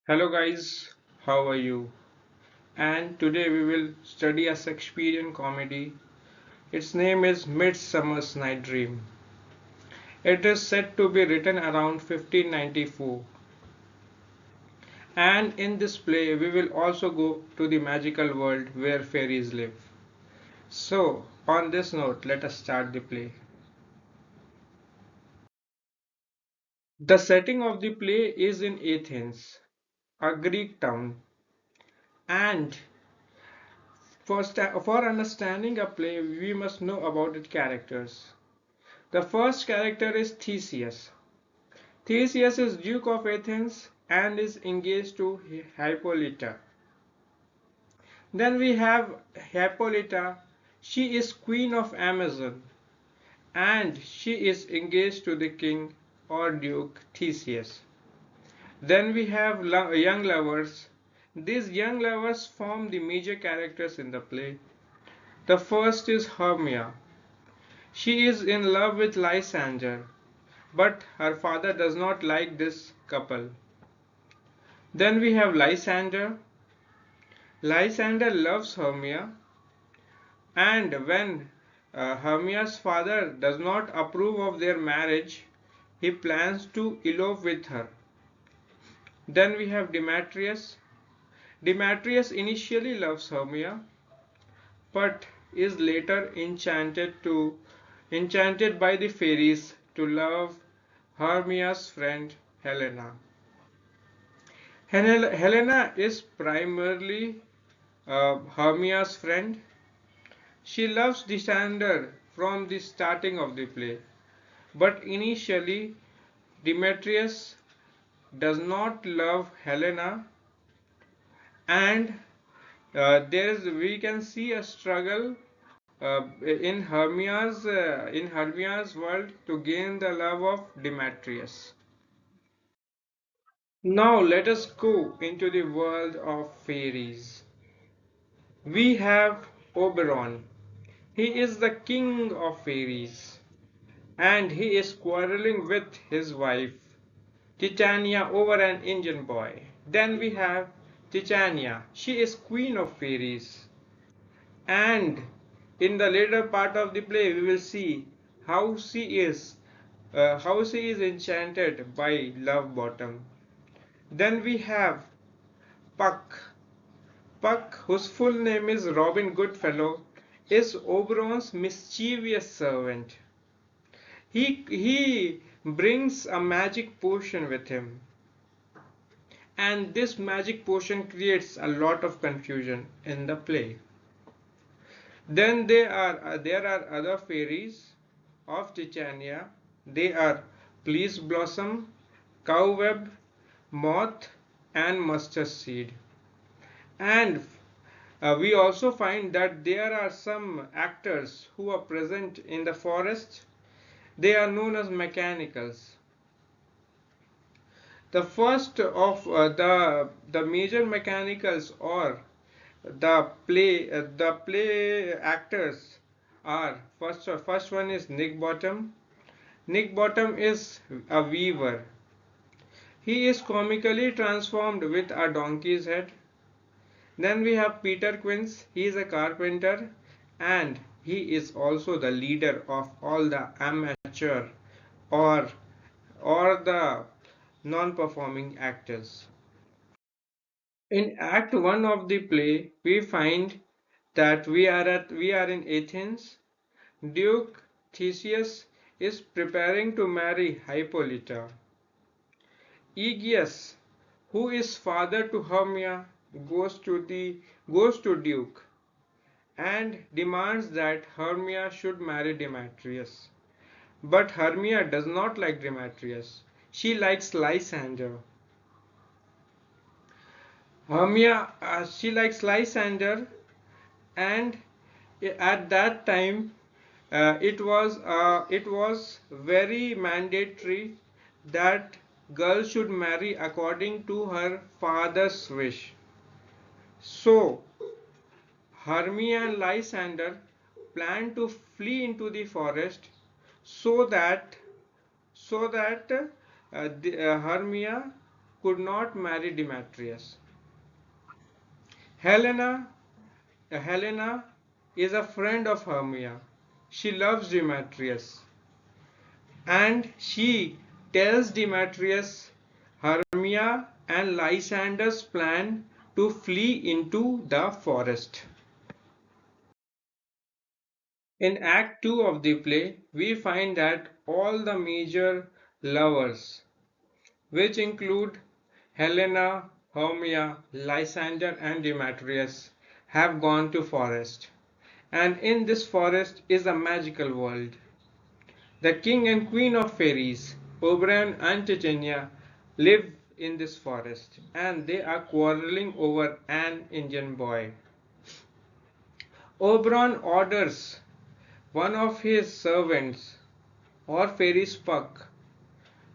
Hello guys, how are you? And today we will study a Shakespearean comedy. Its name is Midsummer's Night Dream. It is said to be written around 1594. And in this play we will also go to the magical world where fairies live. So, on this note, let us start the play. The setting of the play is in Athens, a Greek town, and for understanding a play, we must know about its characters. The first character is Theseus. Theseus is Duke of Athens and is engaged to Hippolyta. Then we have Hippolyta. She is Queen of Amazon and she is engaged to the king or Duke Theseus. Then we have young lovers. These young lovers form the major characters in the play. The first is Hermia. She is in love with Lysander, but her father does not like this couple. Then we have Lysander. Lysander loves Hermia, and when Hermia's father does not approve of their marriage, he plans to elope with her. Then we have Demetrius. Demetrius initially loves Hermia, but is later enchanted by the fairies to love Hermia's friend Helena. Helena is primarily Hermia's friend. She loves Lysander from the starting of the play, but initially Demetrius does not love Helena, and there is we can see a struggle in Hermia's world to gain the love of Demetrius. Now let us go into the world of fairies. We have Oberon. He is the king of fairies, and he is quarreling with his wife Titania over an Indian boy. Then we have Titania. She is queen of fairies, and in the later part of the play we will see how she is enchanted by Love Bottom. Then we have Puck. Puck, whose full name is Robin Goodfellow, is Oberon's mischievous servant. He brings a magic potion with him, and this magic potion creates a lot of confusion in the play. Then there are other fairies of Titania. They are Fleece Blossom, Cowweb, Moth, and Mustard Seed. And we also find that there are some actors who are present in the forest. They are known as mechanicals. The first of the major mechanicals or the play actors are first one is Nick Bottom. Nick Bottom is a weaver. He is comically transformed with a donkey's head. Then we have Peter Quince. He is a carpenter and he is also the leader of all the amateur or the non-performing actors. In Act 1 of the play, we find that we are in Athens. Duke Theseus is preparing to marry Hippolyta. Aegeus, who is father to Hermia, goes to Duke and demands that Hermia should marry Demetrius. But Hermia does not like Demetrius. She likes Lysander. She likes Lysander, and at that time it was very mandatory that girl should marry according to her father's wish. So Hermia and Lysander plan to flee into the forest so that Hermia could not marry Demetrius. Helena, Helena is a friend of Hermia. She loves Demetrius and she tells Demetrius Hermia and Lysander's plan to flee into the forest. In Act 2 of the play, we find that all the major lovers, which include Helena, Hermia, Lysander, and Demetrius, have gone to forest. And in this forest is a magical world. The king and queen of fairies, Oberon and Titania, live in this forest and they are quarreling over an Indian boy. Oberon orders one of his servants or fairy Puck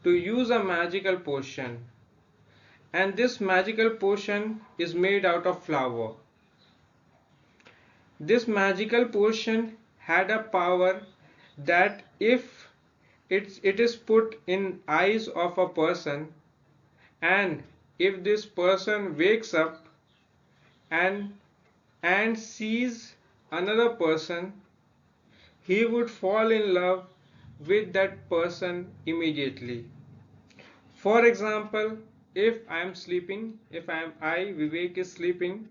to use a magical potion, and this magical potion is made out of flour. This magical potion had a power that if it is put in eyes of a person, and if this person wakes up and sees another person, he would fall in love with that person immediately. For example, if I am sleeping, if I Vivek is sleeping,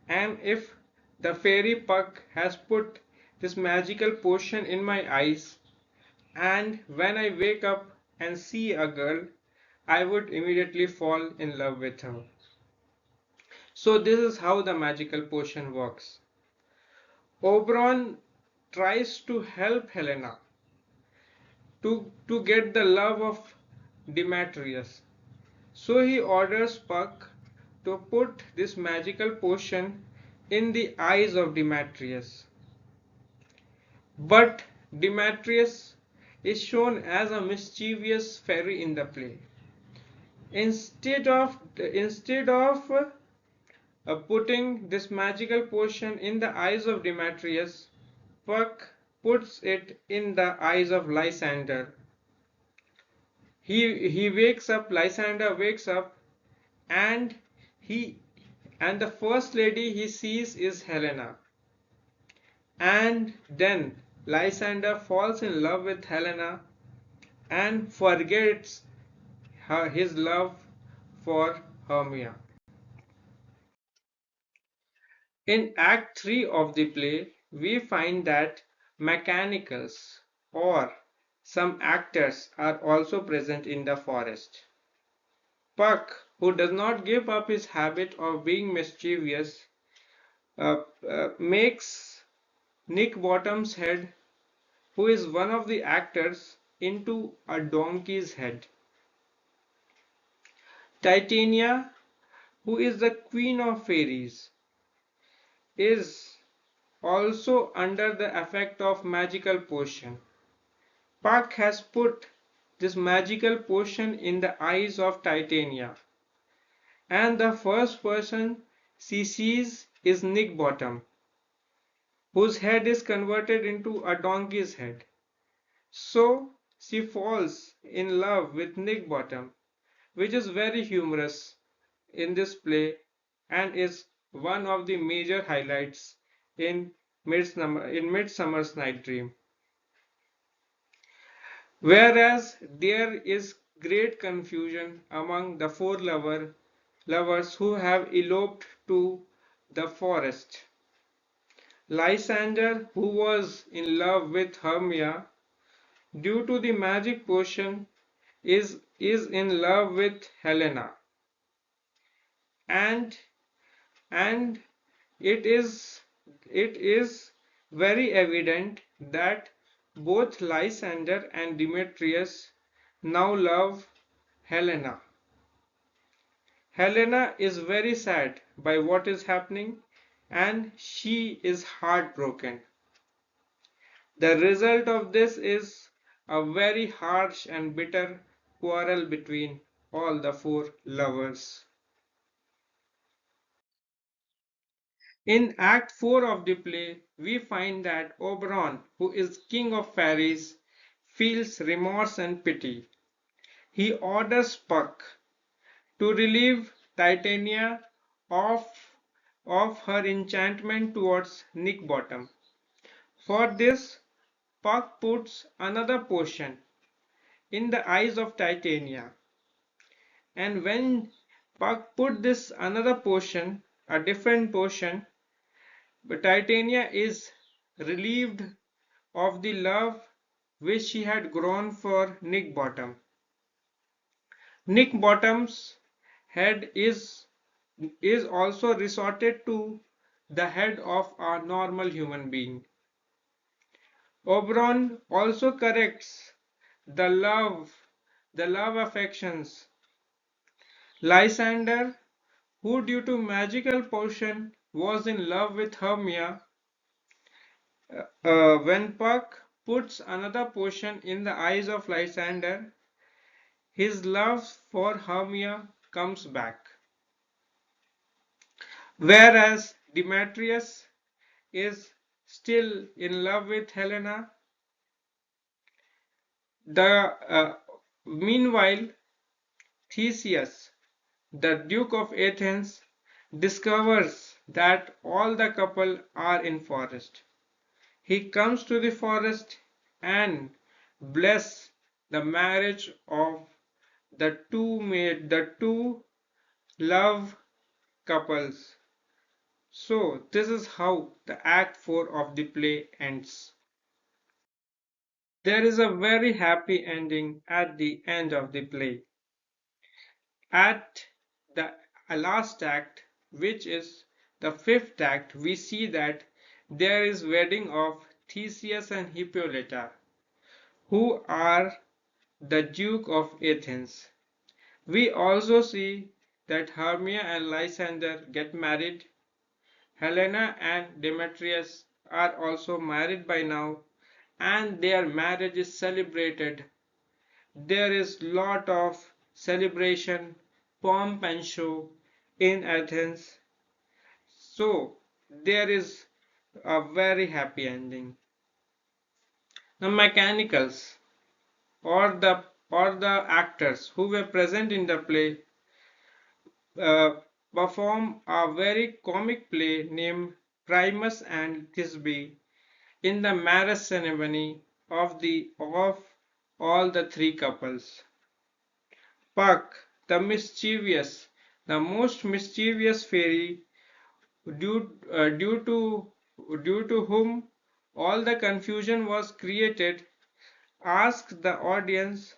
and if the fairy Puck has put this magical potion in my eyes, and when I wake up and see a girl, I would immediately fall in love with her. So this is how the magical potion works. Oberon tries to help Helena to get the love of Demetrius. So he orders Puck to put this magical potion in the eyes of Demetrius. But Demetrius is shown as a mischievous fairy in the play. Instead of putting this magical potion in the eyes of Demetrius, Puck puts it in the eyes of Lysander. He wakes up, Lysander wakes up, and he and the first lady he sees is Helena. And then Lysander falls in love with Helena and forgets his love for Hermia. In Act 3 of the play, we find that mechanicals or some actors are also present in the forest. Puck, who does not give up his habit of being mischievous, makes Nick Bottom's head, who is one of the actors, into a donkey's head. Titania, who is the queen of fairies, is also under the effect of magical potion. Puck has put this magical potion in the eyes of Titania, and the first person she sees is Nick Bottom, whose head is converted into a donkey's head. So she falls in love with Nick Bottom, which is very humorous in this play and is one of the major highlights in Midsummer's Night Dream. Whereas there is great confusion among the four lovers who have eloped to the forest. Lysander, who was in love with Hermia due to the magic potion, is in love with Helena, and and it is very evident that both Lysander and Demetrius now love Helena. Helena is very sad by what is happening and she is heartbroken. The result of this is a very harsh and bitter quarrel between all the four lovers. In Act 4 of the play, we find that Oberon, who is king of fairies, feels remorse and pity. He orders Puck to relieve Titania of, of her enchantment towards Nick Bottom. For this, Puck puts another potion in the eyes of Titania, and when Puck put this another potion, a different potion, but Titania is relieved of the love which she had grown for Nick Bottom. Nick Bottom's head is also resorted to the head of a normal human being. Oberon also corrects the love, the love affections. Lysander, who due to magical potion was in love with Hermia, when Puck puts another potion in the eyes of Lysander, his love for Hermia comes back. Whereas Demetrius is still in love with Helena, meanwhile Theseus, the Duke of Athens, discovers that all the couple are in forest. He comes to the forest and bless the marriage of the two love couples. So this is how the act 4 of the play ends. There is a very happy ending at the end of the play. At the last act, which is the fifth act, we see that there is wedding of Theseus and Hippolyta, who are the Duke of Athens. We also see that Hermia and Lysander get married. Helena and Demetrius are also married by now, and their marriage is celebrated. There is lot of celebration, pomp and show in Athens. So there is a very happy ending. The mechanicals or the actors who were present in the play uh, perform a very comic play named Primus and Thisbe in the marriage ceremony of all the three couples. Puck, the most mischievous fairy, due, uh, due to due to whom all the confusion was created, asked the audience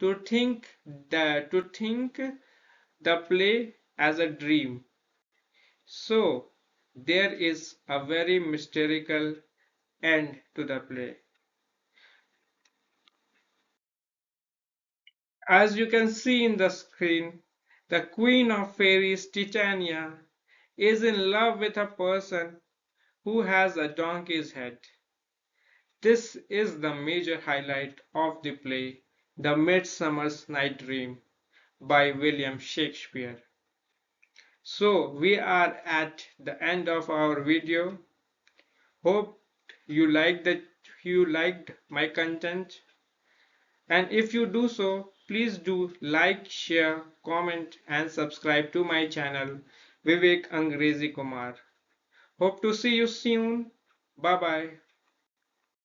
to think the play as a dream. So there is a very mystical end to the play. As you can see in the screen, the queen of fairies, Titania, is in love with a person who has a donkey's head. This is the major highlight of the play, The Midsummer's Night Dream by William Shakespeare. So we are at the end of our video. Hope you liked my content, and if you do so, please do like, share, comment and subscribe to my channel Vivek Angrezi Kumar. Hope to see you soon. Bye bye.